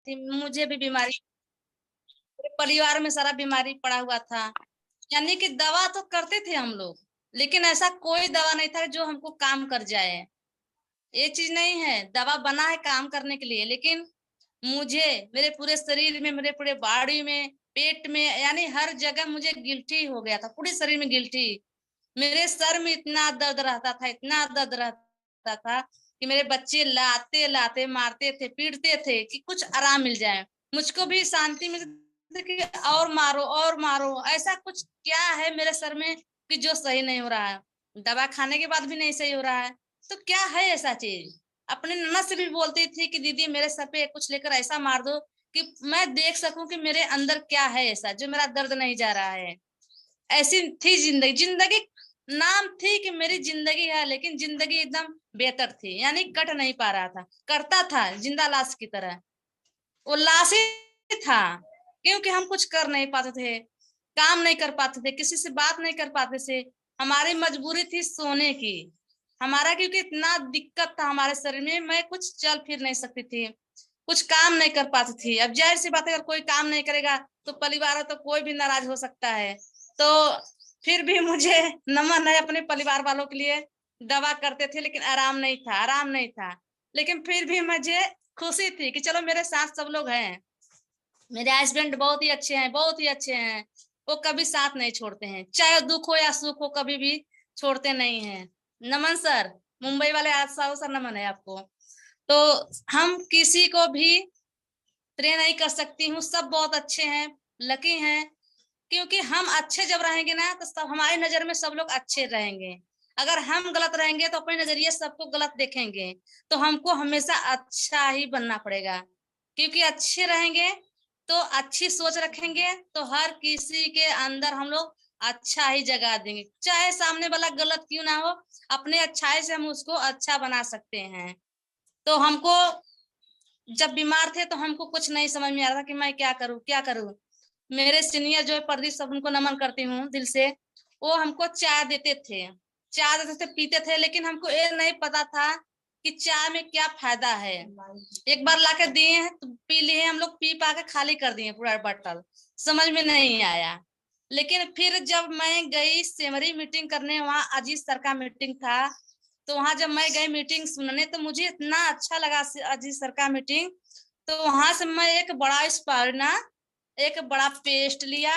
थी, मुझे भी बीमारी, पूरे परिवार में सारा बीमारी पड़ा हुआ था। यानी कि दवा तो करते थे हम लोग, लेकिन ऐसा कोई दवा नहीं था जो हमको काम कर जाए। ये चीज नहीं है, दवा बना है काम करने के लिए, लेकिन मुझे मेरे पूरे शरीर में, मेरे पूरे बॉडी में, पेट में, यानी हर जगह मुझे गिल्टी हो गया था, पूरे शरीर में गिल्टी। मेरे सर में इतना दर्द रहता था, इतना दर्द रहता था कि मेरे बच्चे लाते लाते मारते थे, पीटते थे कि कुछ आराम मिल जाए। मुझको भी शांति मिलती थी कि और मारो, ऐसा कुछ क्या है मेरे सर में कि जो सही नहीं हो रहा है। दवा खाने के बाद भी नहीं सही हो रहा है, तो क्या है ऐसा चीज। अपने ननद से भी बोलती थी कि दीदी मेरे सर पे कुछ लेकर ऐसा मार दो कि मैं देख सकूं कि मेरे अंदर क्या है ऐसा जो मेरा दर्द नहीं जा रहा है। ऐसी थी जिंदगी। जिंदगी नाम थी कि मेरी जिंदगी है, लेकिन जिंदगी एकदम बेहतर थी, यानी कट नहीं पा रहा था, करता था जिंदा लाश की तरह। वो लाश ही था, क्योंकि हम कुछ कर नहीं पाते थे, काम नहीं कर पाते थे, किसी से बात नहीं कर पाते थे। हमारी मजबूरी थी सोने की, हमारा क्योंकि इतना दिक्कत था हमारे शरीर में, मैं कुछ चल फिर नहीं सकती थी, कुछ काम नहीं कर पाती थी। अब जाहिर सी बात है, अगर कोई काम नहीं करेगा तो परिवार है तो कोई भी नाराज हो सकता है। तो फिर भी मुझे नमन है अपने परिवार वालों के लिए। दवा करते थे लेकिन आराम नहीं था, आराम नहीं था। लेकिन फिर भी मुझे खुशी थी कि चलो मेरे साथ सब लोग हैं। मेरे हस्बैंड बहुत ही अच्छे हैं, बहुत ही अच्छे हैं। वो कभी साथ नहीं छोड़ते हैं, चाहे दुख हो या सुख हो, कभी भी छोड़ते नहीं हैं। नमन सर, मुंबई वाले आज साहु सर, नमन है आपको। तो हम किसी को भी प्रे नहीं कर सकती हूँ, सब बहुत अच्छे हैं, लकी हैं। क्योंकि हम अच्छे जब रहेंगे ना तो सब, हमारी नजर में सब लोग अच्छे रहेंगे। अगर हम गलत रहेंगे तो अपने नजरिए सबको गलत देखेंगे। तो हमको हमेशा अच्छा ही बनना पड़ेगा, क्योंकि अच्छे रहेंगे तो अच्छी सोच रखेंगे तो हर किसी के अंदर हम लोग अच्छा ही जगा देंगे, चाहे सामने वाला गलत क्यों ना हो। अपने अच्छाई से हम उसको अच्छा बना सकते हैं। तो हमको जब बीमार थे तो हमको कुछ नहीं समझ में आ रहा था कि मैं क्या करूं, क्या करूं। मेरे सीनियर जो है प्रदीप, सब उनको नमन करती हूँ दिल से। वो हमको चाय देते थे, चाय देते थे, पीते थे, लेकिन हमको ये नहीं पता था कि चाय में क्या फायदा है। एक बार लाके दिए हैं तो पी लिए, हम लोग पी पा के खाली कर दिए पूरा बॉटल, समझ में नहीं आया। लेकिन फिर जब मैं गई सेमरी मीटिंग करने, वहाँ अजीत सर का मीटिंग था, तो वहां जब मैं गई मीटिंग सुनने तो मुझे इतना अच्छा लगा अजीत सर का मीटिंग। तो वहां से मैं एक बड़ा स्पाइरना, एक बड़ा पेस्ट लिया,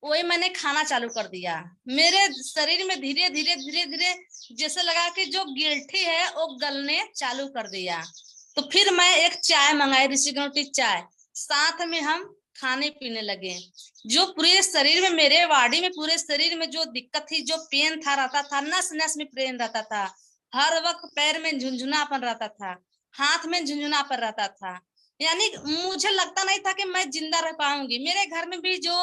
वही मैंने खाना चालू कर दिया। मेरे शरीर में धीरे धीरे धीरे धीरे जैसे लगा कि जो गिल्टी है वो गलने चालू कर दिया। तो फिर मैं एक चाय मंगाई, ऋषि ग्रीन चाय, साथ में हम खाने पीने लगे। जो पूरे शरीर में, मेरे बॉडी में, पूरे शरीर में जो दिक्कत थी, जो पेन था रहता था, नस नस में पेन रहता था, हर वक्त पैर में झुंझुनापन रहता था, हाथ में झुंझुनापन रहता था, यानी मुझे लगता नहीं था कि मैं जिंदा रह पाऊंगी। मेरे घर में भी जो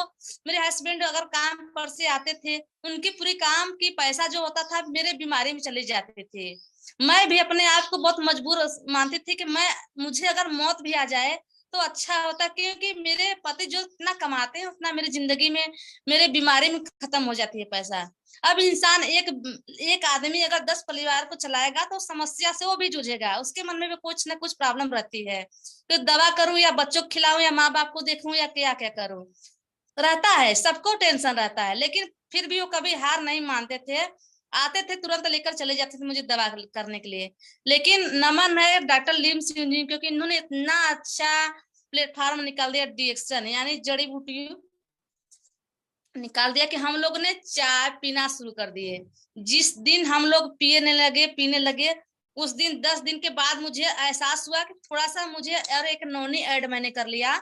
मेरे हस्बैंड अगर काम पर से आते थे, उनकी पूरी काम की पैसा जो होता था मेरे बीमारी में चले जाते थे। मैं भी अपने आप को बहुत मजबूर मानती थी कि मुझे अगर मौत भी आ जाए तो अच्छा होता, क्योंकि मेरे पति जो इतना कमाते हैं उतना मेरी जिंदगी में, मेरे बीमारी में खत्म हो जाती है पैसा। अब इंसान एक एक आदमी अगर 10 परिवार को चलाएगा तो समस्या से वो भी जूझेगा, उसके मन में भी कुछ ना कुछ प्रॉब्लम रहती है। तो दवा करूं या बच्चों को खिलाऊं या माँ बाप को देखूं या क्या क्या करूं, रहता है, सबको टेंशन रहता है। लेकिन फिर भी वो कभी हार नहीं मानते थे, आते थे तुरंत लेकर चले जाते थे मुझे दवा करने के लिए। लेकिन नमन है डॉक्टर लीम सिंह जी, क्योंकि इन्होंने इतना अच्छा प्लेटफॉर्म निकाल दिया, डिएक्शन यानी जड़ी बूटी निकाल दिया, कि हम लोग ने चाय पीना शुरू कर दिए। जिस दिन हम लोग पीने लगे, उस दिन 10 दिन के बाद मुझे एहसास हुआ कि थोड़ा सा मुझे, और एक नोनी ऐड मैंने कर लिया,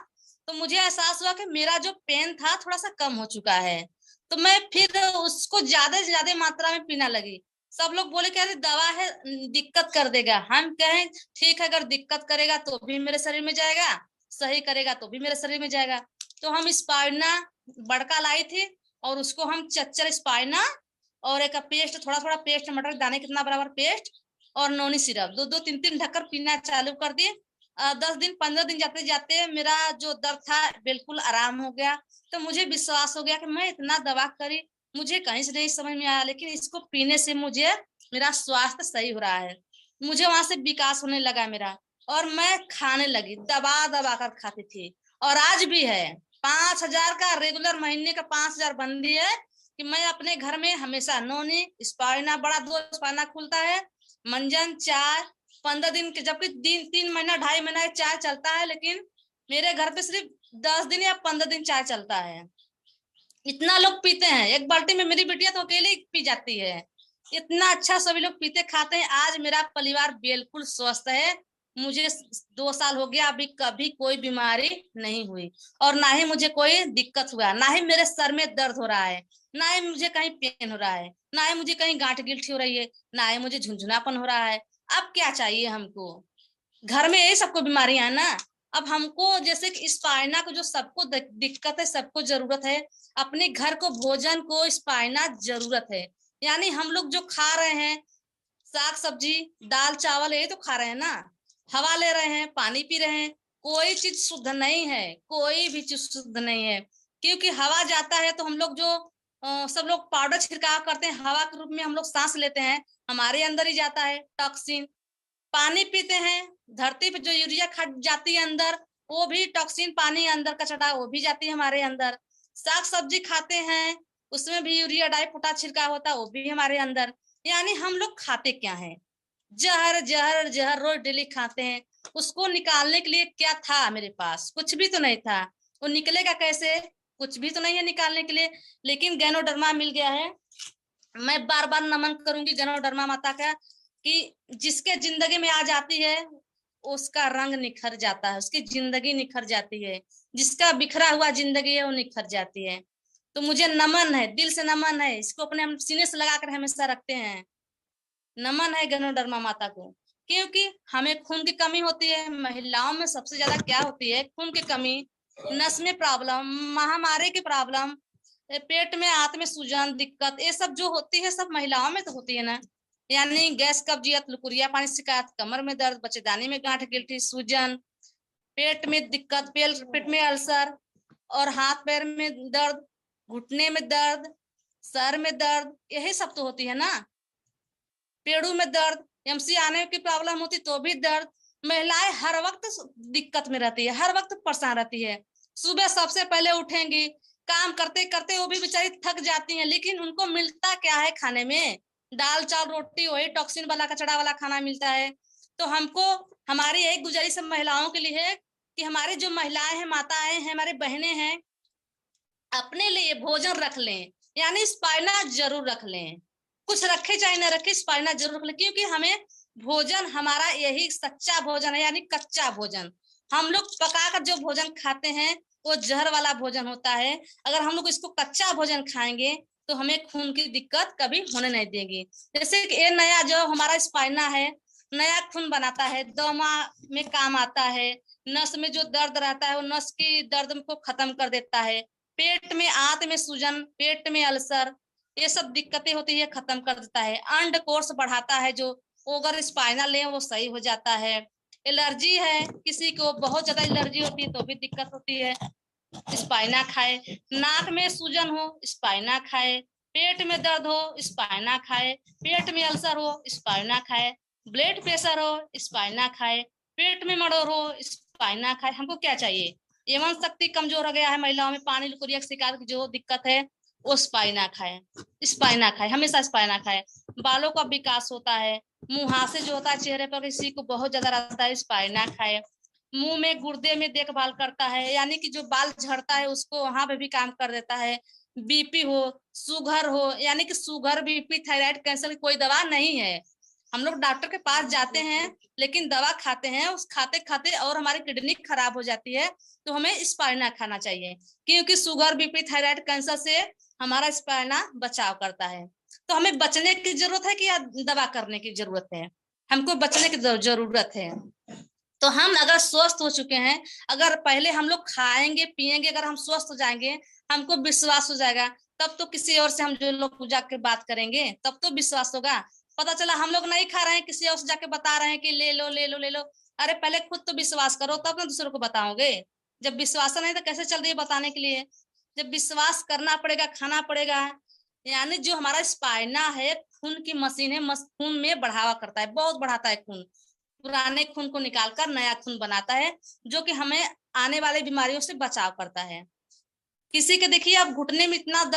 तो मुझे एहसास हुआ कि मेरा जो पेन था थोड़ा सा कम हो चुका है। तो मैं फिर उसको ज्यादा से ज्यादा मात्रा में पीना लगी। सब लोग बोले कि अरे दवा है, दिक्कत कर देगा। हम कहें ठीक है, अगर दिक्कत करेगा तो भी मेरे शरीर में जाएगा, सही करेगा तो भी मेरे शरीर में जाएगा। तो हम स्पाइरना बड़का लाई थी, और उसको हम चच्चर स्पाइना और एक पेस्ट, थोड़ा थोड़ा पेस्ट, मटर दाने कितना बराबर पेस्ट, और नोनी सिरप, दो दो तीन तीन ढक्कन पीना चालू कर दिए। 10 दिन 15 दिन जाते जाते मेरा जो दर्द था बिल्कुल आराम हो गया। तो मुझे विश्वास हो गया कि मैं इतना दवा करी, मुझे कहीं से नहीं समझ में आया, लेकिन इसको पीने से मुझे मेरा स्वास्थ्य सही हो रहा है। मुझे वहां से विकास होने लगा मेरा, और मैं खाने लगी, दबा दबा कर खाती थी। और आज भी है, 5,000 का रेगुलर, महीने का 5,000 बंदी है कि मैं अपने घर में हमेशा नोनी, स्पाइना, बड़ा 2 स्पाइना खुलता है, मंजन, चाय, 15 दिन के, जबकि 3 महीना 2.5 महीना चाय चलता है, लेकिन मेरे घर पे सिर्फ 10 दिन या 15 दिन चाय चलता है। इतना लोग पीते हैं, एक बाल्टी में मेरी बिटिया तो अकेले ही पी जाती है। इतना अच्छा सभी लोग पीते खाते हैं। आज मेरा परिवार बिल्कुल स्वस्थ है। मुझे 2 साल हो गया, अभी कभी कोई बीमारी नहीं हुई, और ना ही मुझे कोई दिक्कत हुआ, ना ही मेरे सर में दर्द हो रहा है, ना ही मुझे कहीं पेन हो रहा है, ना ही मुझे कहीं गांठ गिल्ठी हो रही है, ना ही मुझे झुंझुनापन हो रहा है। अब क्या चाहिए हमको? घर में यही सबको बीमारियां है ना। अब हमको जैसे कि स्पाइना को जो सबको दिक्कत है, सबको जरूरत है, अपने घर को, भोजन को स्पाइना जरूरत है। यानी हम लोग जो खा रहे हैं, साग सब्जी, दाल चावल, ये तो खा रहे हैं ना, हवा ले रहे हैं, पानी पी रहे हैं, कोई चीज शुद्ध नहीं है, कोई भी चीज शुद्ध नहीं है। क्योंकि हवा जाता है तो हम लोग जो सब लोग पाउडर छिड़काव करते हैं, हवा के रूप में हम लोग सांस लेते हैं, हमारे अंदर ही जाता है टॉक्सिन। पानी पीते हैं, धरती पे जो यूरिया खट जाती है अंदर, वो भी टॉक्सिन, पानी अंदर का चटा, वो भी जाती है हमारे अंदर। साग सब्जी खाते हैं, उसमें भी यूरिया डाई पोटाश छिड़काव होता है, वो भी हमारे अंदर। यानी हम लोग खाते क्या है? जहर जहर जहर रोज डेली खाते हैं। उसको निकालने के लिए क्या था मेरे पास? कुछ भी तो नहीं था। वो निकलेगा कैसे? कुछ भी तो नहीं है निकालने के लिए। लेकिन गैनोडर्मा मिल गया है। मैं बार बार नमन करूंगी गैनोडर्मा माता का, कि जिसके जिंदगी में आ जाती है, उसका रंग निखर जाता है, उसकी जिंदगी निखर जाती है, जिसका बिखरा हुआ जिंदगी है वो निखर जाती है। तो मुझे नमन है, दिल से नमन है, इसको अपने हम सीने से लगाकर हमेशा रखते हैं। नमन है गैनोडर्मा माता को। क्योंकि हमें खून की कमी होती है, महिलाओं में सबसे ज्यादा क्या होती है? खून की कमी, नस में प्रॉब्लम, महामारी की प्रॉब्लम, पेट में, आंत में सूजन, दिक्कत, ये सब जो होती है सब महिलाओं में तो होती है ना। यानी गैस, कब्जियत, लुकुरिया पानी शिकायत, कमर में दर्द, बच्चेदानी में गांठ गिल्टी, सूजन, पेट में दिक्कत, पेट में अल्सर, और हाथ पैर में दर्द, घुटने में दर्द, सर में दर्द, यही सब तो होती है ना। पेड़ों में दर्द, एमसी आने की प्रॉब्लम होती तो भी दर्द। महिलाएं हर वक्त दिक्कत में रहती है, हर वक्त परेशान रहती है। सुबह सबसे पहले उठेंगी, काम करते करते वो भी बेचारी थक जाती हैं, लेकिन उनको मिलता क्या है खाने में? दाल चावल रोटी, वही टॉक्सिन वाला, कचड़ा वाला खाना मिलता है। तो हमको, हमारी यही गुजारिश है महिलाओं के लिए है कि हमारी जो महिलाएं हैं, माताएं हैं, हमारी बहनें हैं, अपने लिए भोजन रख लें। यानी स्पाइना जरूर रख लें, कुछ रखे चाहे न रखे, स्पाइना जरूर रख लें। क्योंकि हमें भोजन, हमारा यही सच्चा भोजन है, यानी कच्चा भोजन। हम लोग पकाकर जो भोजन खाते हैं वो जहर वाला भोजन होता है। अगर हम लोग इसको कच्चा भोजन खाएंगे तो हमें खून की दिक्कत कभी होने नहीं देगी। जैसे कि ये नया जो हमारा स्पाइना है, नया खून बनाता है, दमा में काम आता है, नस में जो दर्द रहता है वो नस की दर्द को खत्म कर देता है, पेट में, आंत में सूजन, पेट में अल्सर, ये सब दिक्कतें होती है, खत्म कर देता है। अंड कोर्स बढ़ाता है, जो अगर स्पाइना लें वो सही हो जाता है। एलर्जी है, किसी को बहुत ज्यादा एलर्जी होती है तो भी दिक्कत होती है, स्पाइना खाए। नाक में सूजन हो, स्पाइना खाए। पेट में दर्द हो, स्पाइना खाए। पेट में अल्सर हो, स्पाइना खाए। ब्लड प्रेशर हो, स्पाइना खाए। पेट में मड़ोर हो, स्पाइना खाए। हमको क्या चाहिए? यौन शक्ति कमजोर हो गया है, महिलाओं में पानी लुकुरिया की शिकायत की जो दिक्कत है, वो स्पाइना खाए, स्पाइना खाए, हमेशा स्पाइना खाए। बालों का विकास होता है, मुहासे जो होता है चेहरे पर, किसी को बहुत ज्यादा रहता है, स्पाइना खाए। मुंह में, गुर्दे में देखभाल करता है, यानी कि जो बाल झड़ता है उसको वहां पे भी काम कर देता है। बीपी हो, सुगर हो, यानी कि सुगर, बीपी, थायराइड, कैंसर की कोई दवा नहीं है। हम लोग डॉक्टर के पास जाते हैं लेकिन दवा खाते हैं, उस खाते खाते और हमारी किडनी खराब हो जाती है। तो हमें स्पाइना खाना चाहिए, क्योंकि सुगर, बीपी, थायराइड, कैंसर से हमारा स्पाइना बचाव करता है। तो हमें बचने की जरूरत है कि या दवा करने की जरूरत है? हमको बचने की जरूरत है। तो हम अगर स्वस्थ हो चुके हैं, अगर पहले हम लोग खाएंगे पिएंगे, अगर हम स्वस्थ हो जाएंगे, हमको विश्वास हो जाएगा, तब तो किसी और से हम जो लोग पूजा के बात करेंगे, तब तो विश्वास होगा। पता चला हम लोग नहीं खा रहे हैं, किसी और से जाके बता रहे हैं कि ले लो ले लो ले लो। अरे पहले खुद तो विश्वास करो, तब ना दूसरों को बताओगे। जब विश्वास नहीं तो कैसे चल रही है बताने के लिए? जब विश्वास करना पड़ेगा, खाना पड़ेगा। यानी जो हमारा स्पाइना है, खून की मशीन है, खून में बढ़ावा करता है, बहुत बढ़ाता है खून। पुराने खून को निकालकर नया खून बनाता है, जो कि हमें आने वाले बीमारियों से बचाव करता है। किसी के देखिए अब घुटने में इतना दर्द